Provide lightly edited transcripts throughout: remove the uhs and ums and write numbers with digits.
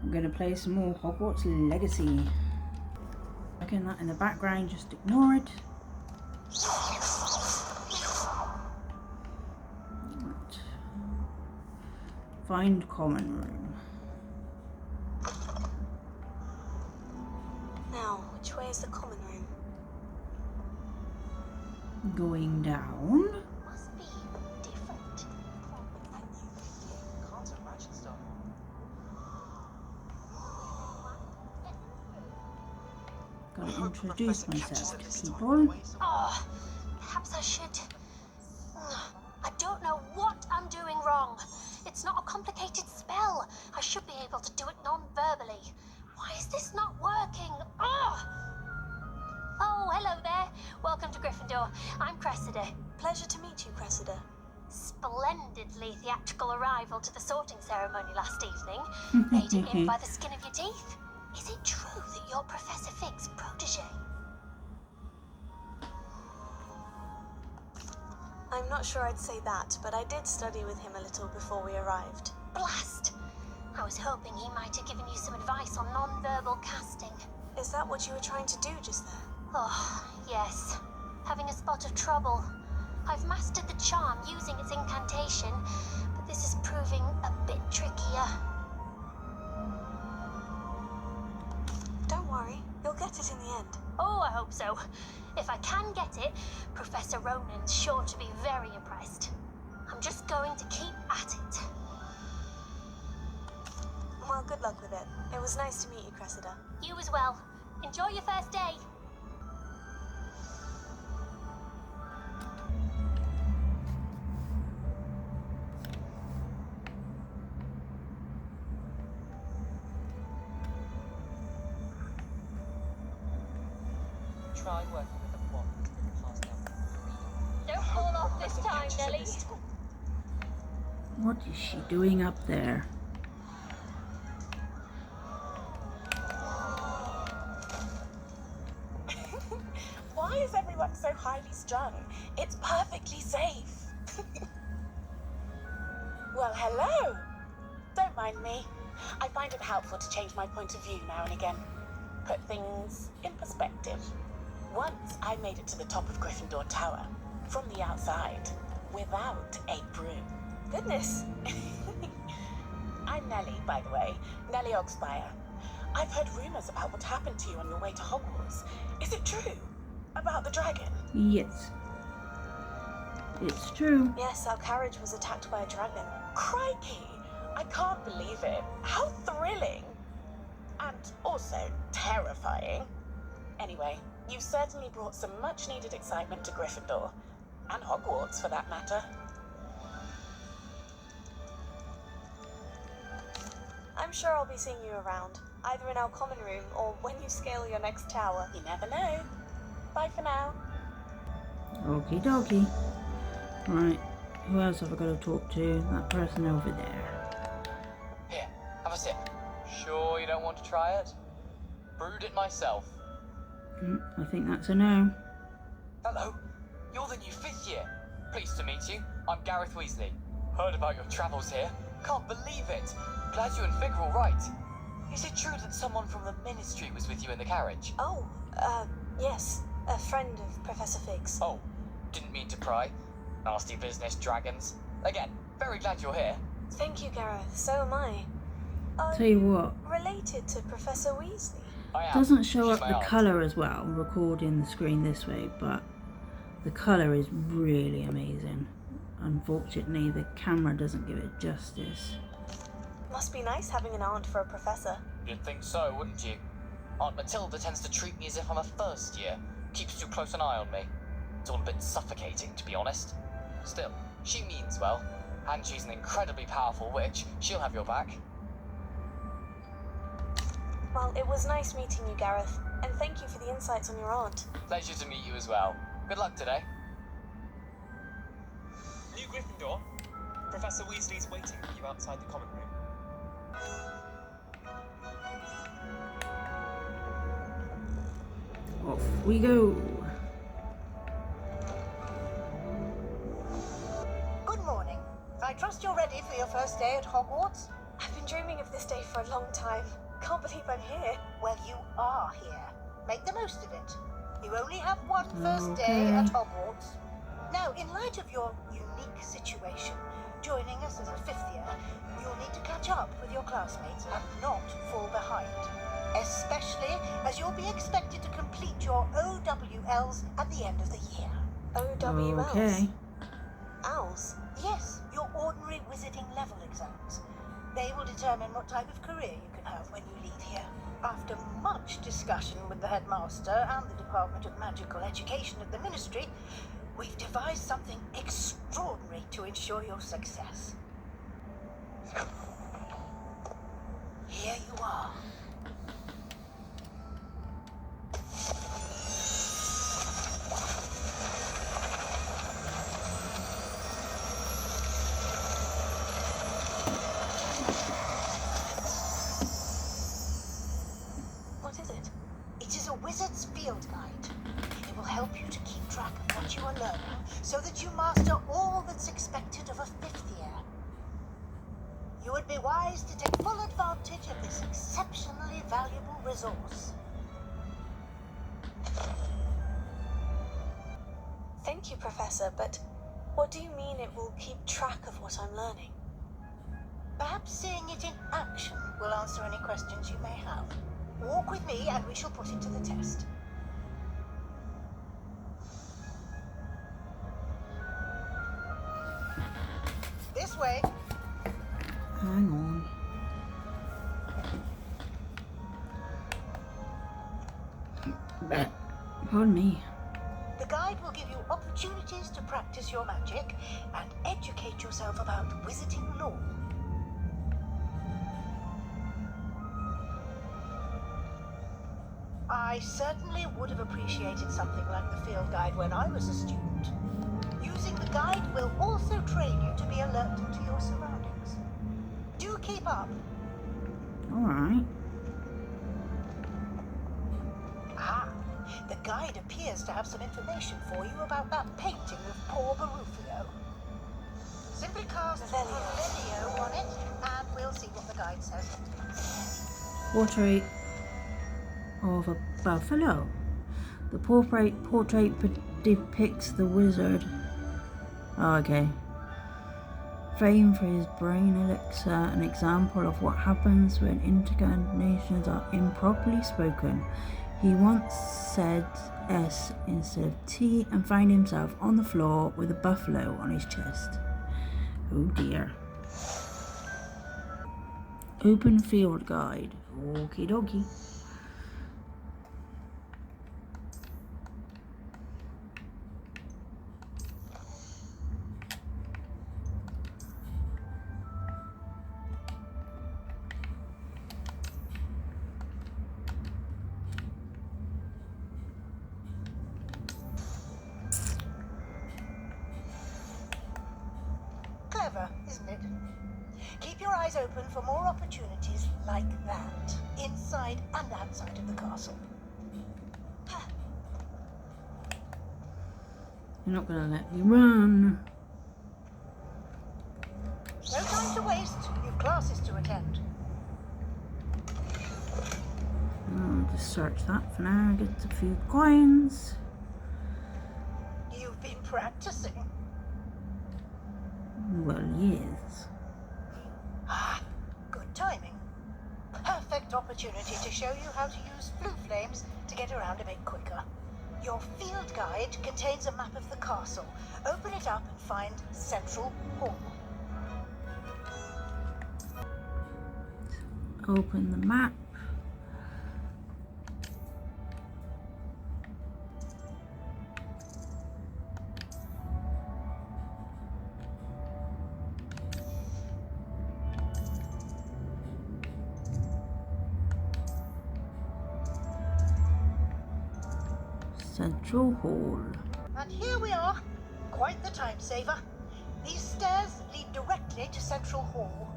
I'm going to play some more Hogwarts Legacy. Again, that in the background, just ignore it. Right. Find common room. Now, which way is the common room? Going down. Must be different. Can't imagine stuff. Gotta introduce myself to people. Oh, perhaps I should. I don't know what I'm doing wrong. It's not a complicated spell. I should be able to do it non-verbally. Why is this not working? Oh, hello there. Welcome to Gryffindor. I'm Cressida. Pleasure to meet you, Cressida. Splendidly theatrical arrival to the sorting ceremony last evening. Made it in by the skin of your teeth. Is it true that you're Professor Fig's protege? I'm not sure I'd say that, but I did study with him a little before we arrived. Blast! I was hoping he might have given you some advice on non-verbal casting. Is that what you were trying to do just there? Oh, yes. Having a spot of trouble. I've mastered the charm using its incantation, but this is proving a bit trickier. Don't worry, you'll get it in the end. Oh, I hope so. If I can get it, Professor Ronan's sure to be very impressed. I'm just going to keep at it. Well, good luck with it. It was nice to meet you, Cressida. You as well. Enjoy your first day. Try working with a wand that's been passed down from Don't fall off this time, Nelly. What is she doing up there? Why is everyone so highly strung? It's perfectly safe. Well, hello. Don't mind me. I find it helpful to change my point of view now and again. Put things in perspective. Once I made it to the top of Gryffindor Tower, from the outside, without a broom. Goodness. I'm Nellie, by the way. Nellie Ogspire. I've heard rumors about what happened to you on your way to Hogwarts. Is it true? About the dragon? Yes. It's true. Yes, our carriage was attacked by a dragon. Crikey! I can't believe it. How thrilling! And also terrifying. Anyway, you've certainly brought some much-needed excitement to Gryffindor. And Hogwarts, for that matter. I'm sure I'll be seeing you around, either in our common room or when you scale your next tower. You never know. Bye for now. Okie dokie. Right, who else have I got to talk to? That person over there. Here, have a sip. Sure you don't want to try it? Brewed it myself. I think that's a no. Hello, you're the new 5th year. Pleased to meet you. I'm Gareth Weasley. Heard about your travels here. Can't believe it. Glad you and Fig are all right. Is it true that someone from the Ministry was with you in the carriage? Oh, yes. A friend of Professor Fig's. Oh, didn't mean to pry. Nasty business, dragons. Again, very glad you're here. Thank you, Gareth. So am I. Tell you what, Related to Professor Weasley? I am. doesn't show She's up my the aunt. colour as well, recording the screen this way, but the colour is really amazing. Unfortunately, the camera doesn't give it justice. Must be nice having an aunt for a professor. You'd think so, wouldn't you? Aunt Matilda tends to treat me as if I'm a first year. Keeps too close an eye on me. It's all a bit suffocating, to be honest. Still, she means well. And she's an incredibly powerful witch. She'll have your back. Well, it was nice meeting you, Gareth. And thank you for the insights on your aunt. Pleasure to meet you as well. Good luck today. New Gryffindor, Professor Weasley's waiting for you outside the common room. Off we go. Good morning. I trust you're ready for your first day at Hogwarts? I've been dreaming of this day for a long time. Can't believe I'm here. Well, you are here. Make the most of it. You only have one first day Okay. at Hogwarts. Now, in light of your unique situation, joining us as a fifth year, you'll need to catch up with your classmates and not fall behind. Especially as you'll be expected to complete your OWLs at the end of the year. OWLs? Okay. Owls? Yes, your ordinary wizarding level exams. They will determine what type of career you can have when you leave here. After much discussion with the headmaster and the Department of Magical Education at the Ministry, we've devised something extraordinary to ensure your success. Here you are. What is it? It is a wizard's field guide. It will help you to keep track of what you are learning so that you master all that's expected of a fifth year. You would be wise to take full advantage of this exceptionally valuable resource. Thank you, Professor, but what do you mean it will keep track of what I'm learning? Perhaps seeing it in action will answer any questions you may have. Walk with me and we shall put it to the test. This way. Hang on. Pardon me. The guide will give you opportunities to practice your magic and educate yourself about wizarding law. I certainly would have appreciated something like the field guide when I was a student. Using the guide will also train you to be alert to your surroundings. Do keep up. Alright. Ah, the guide appears to have some information for you about that painting of poor Barufio. Simply cast Revelio on it, and we'll see what the guide says. Portrait of a buffalo. The portrait depicts the wizard. Oh, okay. Famed for his brain elixir, an example of what happens when incantations are improperly spoken. He once said S instead of T and found himself on the floor with a buffalo on his chest. Oh dear. Open field guide. Okie dokie. Clever, isn't it? Keep your eyes open for more opportunities like that, inside and outside of the castle. You're not gonna let me run. No time to waste. You've classes to attend. I'll just search that for now. Get a few coins. You've been practicing. Well, yes. Ah, good timing. Perfect opportunity to show you how to use blue flames to get around a bit quicker. Your field guide contains a map of the castle. Open it up and find Central Hall. Open the map. Central Hall. And here we are. Quite the time saver. These stairs lead directly to Central Hall.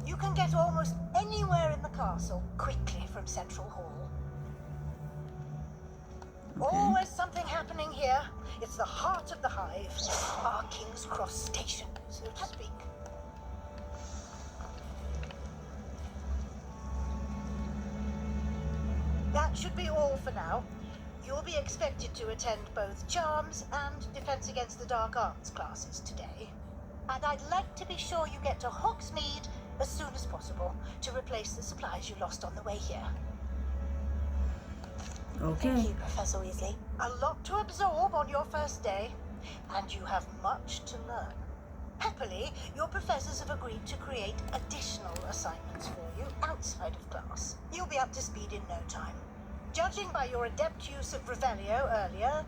You can get almost anywhere in the castle quickly from Central Hall. Okay. Always something happening here. It's the heart of the hive. Our King's Cross station, so to speak. That should be all for now. You'll be expected to attend both Charms and Defense Against the Dark Arts classes today. And I'd like to be sure you get to Hogsmeade as soon as possible to replace the supplies you lost on the way here. Okay. Thank you, Professor Weasley. A lot to absorb on your first day, and you have much to learn. Happily, your professors have agreed to create additional assignments for you outside of class. You'll be up to speed in no time. Judging by your adept use of Revelio earlier,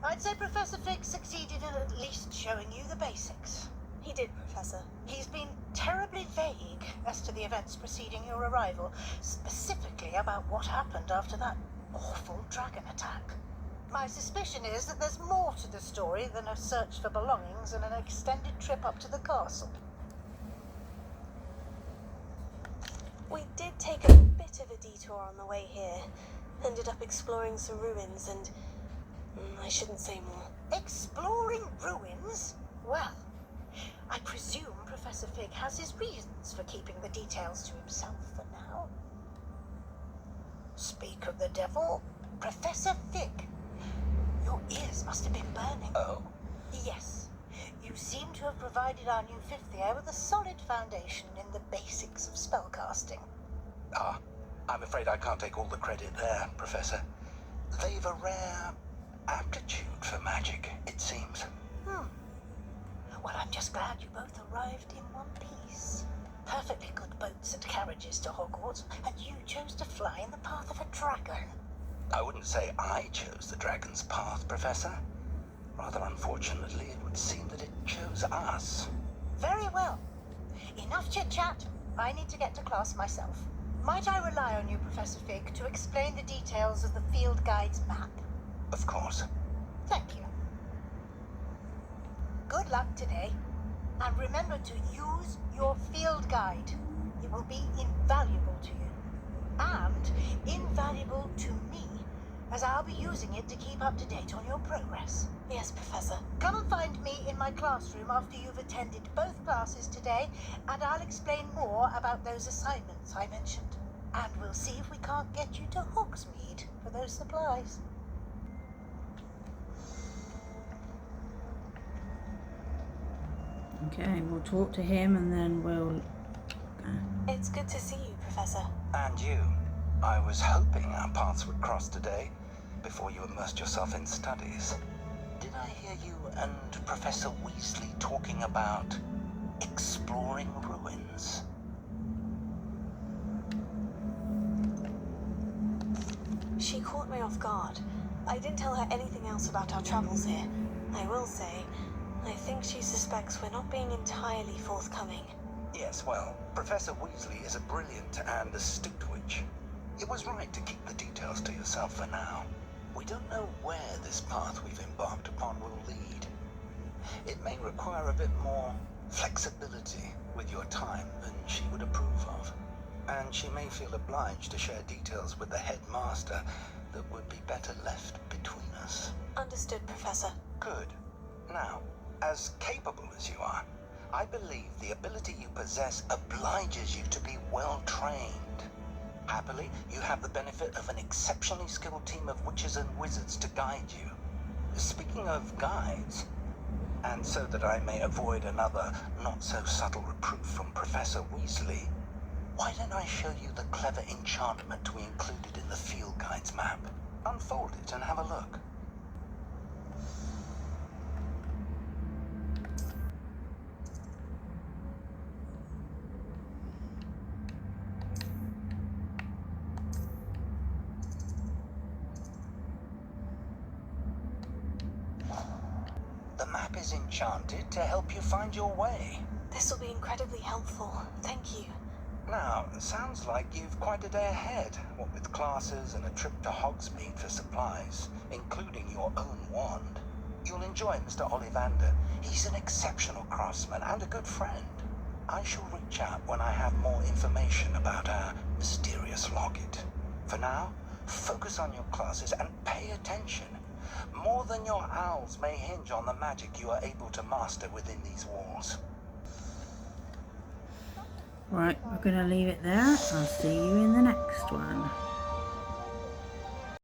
I'd say Professor Fig succeeded in at least showing you the basics. He did, Professor. He's been terribly vague as to the events preceding your arrival, specifically about what happened after that awful dragon attack. My suspicion is that there's more to the story than a search for belongings and an extended trip up to the castle. We did take a bit of a detour on the way here. Ended up exploring some ruins and... I shouldn't say more. Exploring ruins? Well, I presume Professor Fig has his reasons for keeping the details to himself for now. Speak of the devil, Professor Fig. Your ears must have been burning. Oh? Yes. You seem to have provided our new fifth year with a solid foundation in the basics of spellcasting. Ah, I'm afraid I can't take all the credit there, Professor. They've a rare aptitude for magic, it seems. Well, I'm just glad you both arrived in one piece. Perfectly good boats and carriages to Hogwarts, and you chose to fly in the path of a dragon. I wouldn't say I chose the dragon's path, Professor. Rather unfortunately, it would seem that it chose us. Very well. Enough chit-chat. I need to get to class myself. Might I rely on you, Professor Fig, to explain the details of the field guide's map? Of course. Thank you. Good luck today. And remember to use your field guide. It will be invaluable to you. And invaluable to me, as I'll be using it to keep up to date on your progress. Yes, Professor. Come and find me in my classroom after you've attended both classes today, and I'll explain more about those assignments I mentioned. And we'll see if we can't get you to Hogsmeade for those supplies. Okay, we'll talk to him and then we'll... It's good to see you, Professor. And you. I was hoping our paths would cross today, before you immersed yourself in studies. Did I hear you and Professor Weasley talking about exploring ruins? She caught me off guard. I didn't tell her anything else about our travels here. I will say, I think she suspects we're not being entirely forthcoming. Yes, well, Professor Weasley is a brilliant and astute witch. It was right to keep the details to yourself for now. We don't know where this path we've embarked upon will lead. It may require a bit more flexibility with your time than she would approve of. And she may feel obliged to share details with the headmaster that would be better left between us. Understood, Professor. Good. Now, as capable as you are, I believe the ability you possess obliges you to be well trained. Happily, you have the benefit of an exceptionally skilled team of witches and wizards to guide you. Speaking of guides, and so that I may avoid another not-so-subtle reproof from Professor Weasley, why don't I show you the clever enchantment we included in the field guide's map? Unfold it and have a look. The map is enchanted to help you find your way. This will be incredibly helpful. Thank you. Now, sounds like you've quite a day ahead, what with classes and a trip to Hogsmeade for supplies, including your own wand. You'll enjoy Mr. Ollivander. He's an exceptional craftsman and a good friend. I shall reach out when I have more information about our mysterious locket. For now, focus on your classes and pay attention. More than your owls may hinge on the magic you are able to master within these walls. Right, we're going to leave it there. I'll see you in the next one.